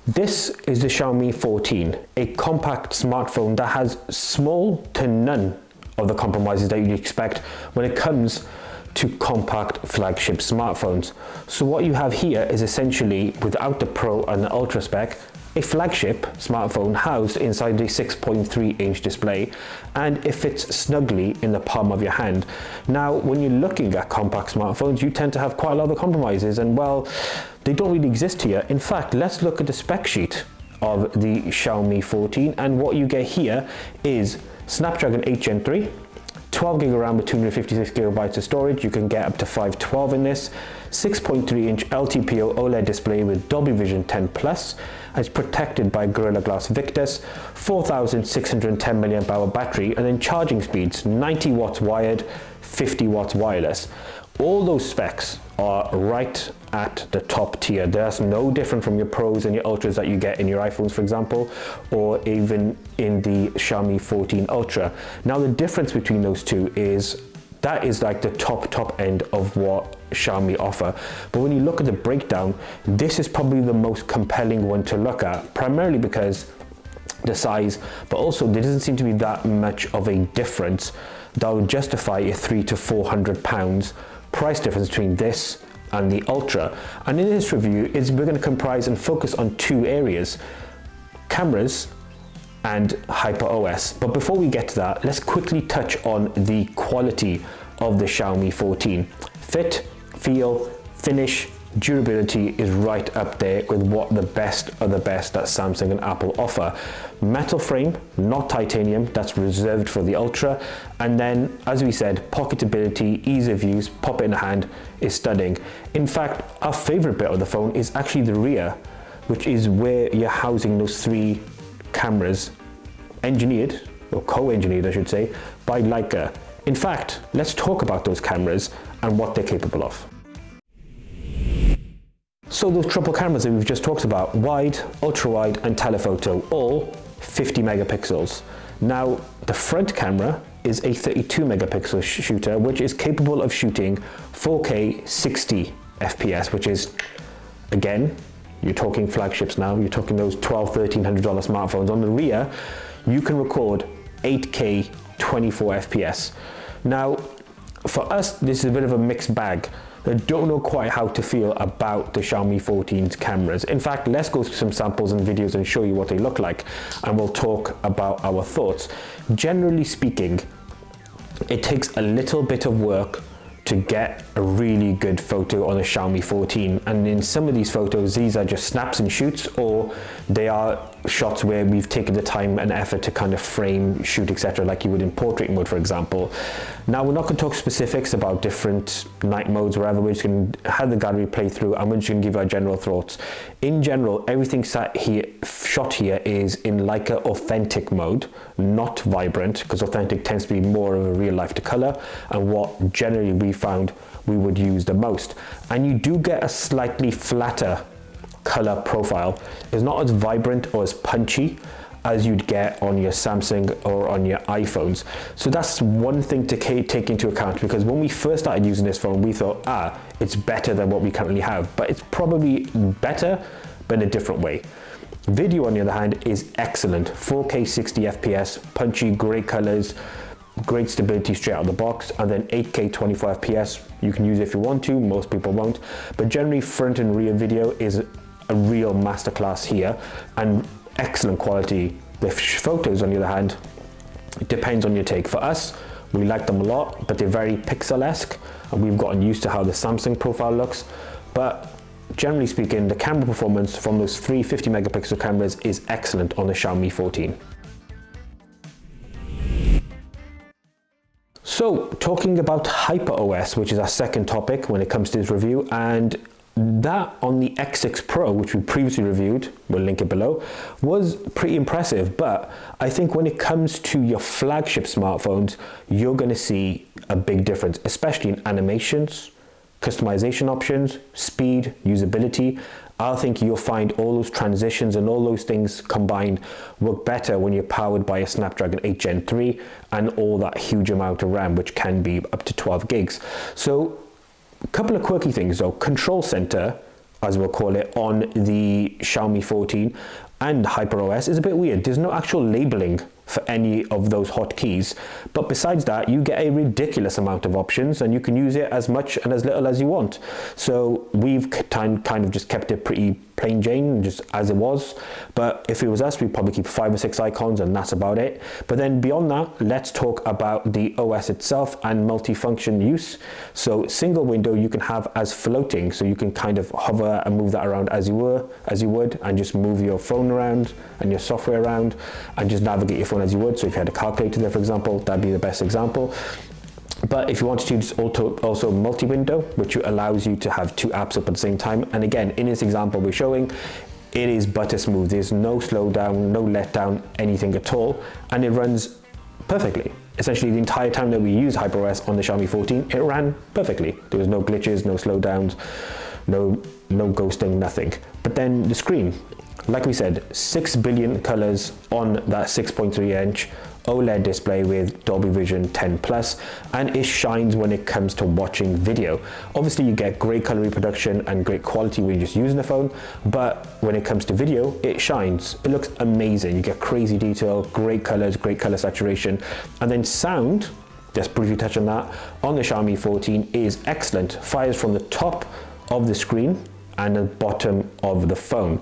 This is the Xiaomi 14, a compact smartphone that has small to none of the compromises that you'd expect when it comes to compact flagship smartphones. So what you have here is essentially, without the Pro and the Ultra spec, a flagship smartphone housed inside a 6.3-inch display, and it fits snugly in the palm of your hand. Now, when you're looking at compact smartphones, you tend to have quite a lot of compromises, and well, they don't really exist here. In fact, let's look at the spec sheet of the Xiaomi 14, and what you get here is Snapdragon 8 Gen 3, 12 gig of RAM with 256 gigabytes of storage. You can get up to 512 in this. 6.3-inch LTPO OLED display with Dolby Vision 10 Plus. It's protected by Gorilla Glass Victus. 4,610 mAh battery, and then charging speeds 90 watts wired, 50 watts wireless. All those specs are right at the top tier. That's no different from your Pros and your Ultras that you get in your iPhones, for example, or even in the Xiaomi 14 Ultra. Now, the difference between those two is that is like the top end of what Xiaomi offer. But when you look at the breakdown, this is probably the most compelling one to look at, primarily because the size, but also there doesn't seem to be that much of a difference that would justify a £300 to £400 price difference between this and the Ultra. And in this review, we're going to comprise and focus on two areas: cameras and HyperOS. But before we get to that, let's quickly touch on the quality of the Xiaomi 14. Fit, feel, finish, durability is right up there with what the best of the best that Samsung and Apple offer. Metal frame, not titanium, that's reserved for the Ultra. And then, as we said, pocketability, ease of use, pop it in the hand is stunning. In fact, our favorite bit of the phone is actually the rear, which is where you're housing those three cameras, engineered, or co-engineered I should say, by Leica. In fact, let's talk about those cameras and what they're capable of. So those triple cameras that we've just talked about, wide, ultra wide and telephoto, all 50 megapixels. Now, the front camera is a 32 megapixel shooter, which is capable of shooting 4K 60 FPS, which is, again, you're talking flagships now, you're talking those $1,200, $1,300 smartphones. On the rear, you can record 8K 24 FPS. Now, for us, this is a bit of a mixed bag. I don't know quite how to feel about the Xiaomi 14's cameras. In fact, let's go through some samples and videos and show you what they look like, and we'll talk about our thoughts. Generally speaking, it takes a little bit of work to get a really good photo on a Xiaomi 14, and in some of these photos, these are just snaps and shoots, or they are shots where we've taken the time and effort to kind of frame, shoot, etc., like you would in portrait mode, for example. Now, we're not going to talk specifics about different night modes or whatever. We're just going to have the gallery play through, and we're just going to give our general thoughts. In general, everything shot here is in Leica authentic mode, not vibrant, because authentic tends to be more of a real life to color, and what generally we found we would use the most. And you do get a slightly flatter color profile. It's not as vibrant or as punchy as you'd get on your Samsung or on your iPhones. So that's one thing to take into account, because when we first started using this phone, we thought, it's better than what we currently have, but it's probably better, but in a different way. Video, on the other hand, is excellent. 4K 60 FPS, punchy, great colors, great stability straight out of the box, and then 8K 24 FPS. You can use it if you want to, most people won't, but generally front and rear video is a real masterclass here, and excellent quality. The photos, on the other hand, it depends on your take. For us, we like them a lot, but they're very pixel-esque, and we've gotten used to how the Samsung profile looks. But generally speaking, the camera performance from those three 50 megapixel cameras is excellent on the Xiaomi 14. So, talking about HyperOS, which is our second topic when it comes to this review, and that on the X6 Pro, which we previously reviewed, we'll link it below, was pretty impressive. But I think when it comes to your flagship smartphones, you're going to see a big difference, especially in animations, customization options, speed, usability. I think you'll find all those transitions and all those things combined work better when you're powered by a Snapdragon 8 Gen 3 and all that huge amount of RAM, which can be up to 12 gigs. So a couple of quirky things though. Control center as we'll call it, on the Xiaomi 14 and HyperOS is a bit weird. There's no actual labeling for any of those hotkeys, but besides that, you get a ridiculous amount of options and you can use it as much and as little as you want. So we've kind of just kept it pretty plain Jane, just as it was. But if it was us, we'd probably keep 5 or 6 icons and that's about it. But then beyond that, let's talk about the OS itself and multifunction use. So single window you can have as floating, so you can kind of hover and move that around as you would, and just move your phone around and your software around and just navigate your phone as you would. So if you had a calculator there, for example, that'd be the best example. But if you wanted to use also multi-window, which allows you to have 2 apps up at the same time. And again, in this example we're showing, it is butter smooth. There's no slowdown, no letdown, anything at all. And it runs perfectly. Essentially the entire time that we use HyperOS on the Xiaomi 14, it ran perfectly. There was no glitches, no slowdowns, no ghosting, nothing. But then the screen, like we said, 6 billion colors on that 6.3-inch OLED display with Dolby Vision 10 Plus, and it shines when it comes to watching video. Obviously you get great color reproduction and great quality when you're just using the phone, but when it comes to video, it shines. It looks amazing. You get crazy detail, great colors, great color saturation. And then sound, just briefly touch on that, on the Xiaomi 14 is excellent. Fires from the top of the screen and the bottom of the phone.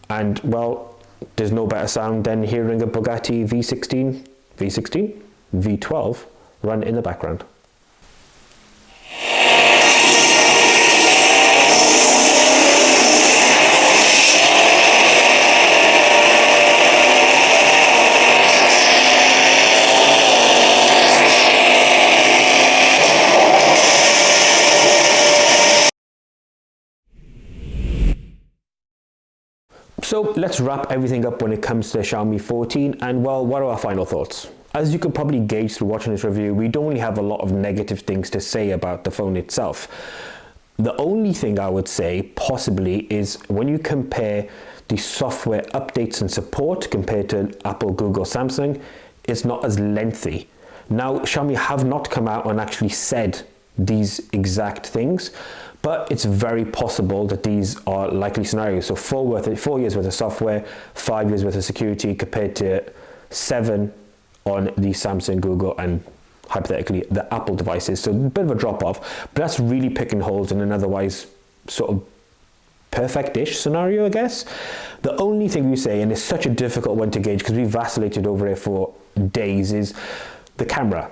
And well, there's no better sound than hearing a Bugatti V12 run in the background. So let's wrap everything up when it comes to the Xiaomi 14, and well, what are our final thoughts? As you could probably gauge through watching this review, we don't really have a lot of negative things to say about the phone itself. The only thing I would say possibly is when you compare the software updates and support compared to Apple, Google, Samsung, it's not as lengthy. Now, Xiaomi have not come out and actually said these exact things, but it's very possible that these are likely scenarios. So 4 years worth of software, 5 years worth of security compared to 7 on the Samsung, Google, and hypothetically the Apple devices. So a bit of a drop off, but that's really picking holes in an otherwise sort of perfect-ish scenario, I guess. The only thing we say, and it's such a difficult one to gauge because we vacillated over it for days, is the camera.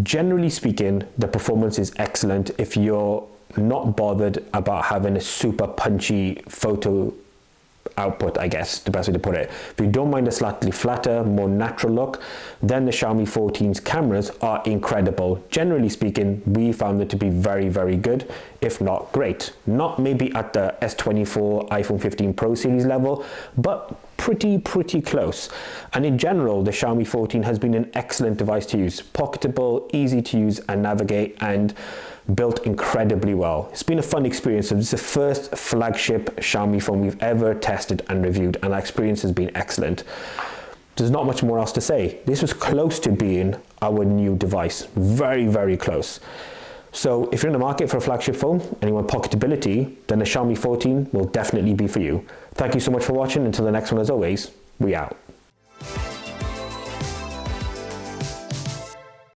Generally speaking, the performance is excellent if you're not bothered about having a super punchy photo output, I guess, the best way to put it. If you don't mind a slightly flatter, more natural look, then the Xiaomi 14's cameras are incredible. Generally speaking, we found it to be very, very good, if not great. Not maybe at the S24 iPhone 15 Pro series level, but pretty close. And in general, the Xiaomi 14 has been an excellent device to use. Pocketable, easy to use and navigate, and built incredibly well. It's been a fun experience. So this is the first flagship Xiaomi phone we've ever tested and reviewed, and our experience has been excellent. There's not much more else to say. This was close to being our new device. Very, very close. So if you're in the market for a flagship phone and you want pocketability, then the Xiaomi 14 will definitely be for you. Thank you so much for watching. Until the next one, as always, we out.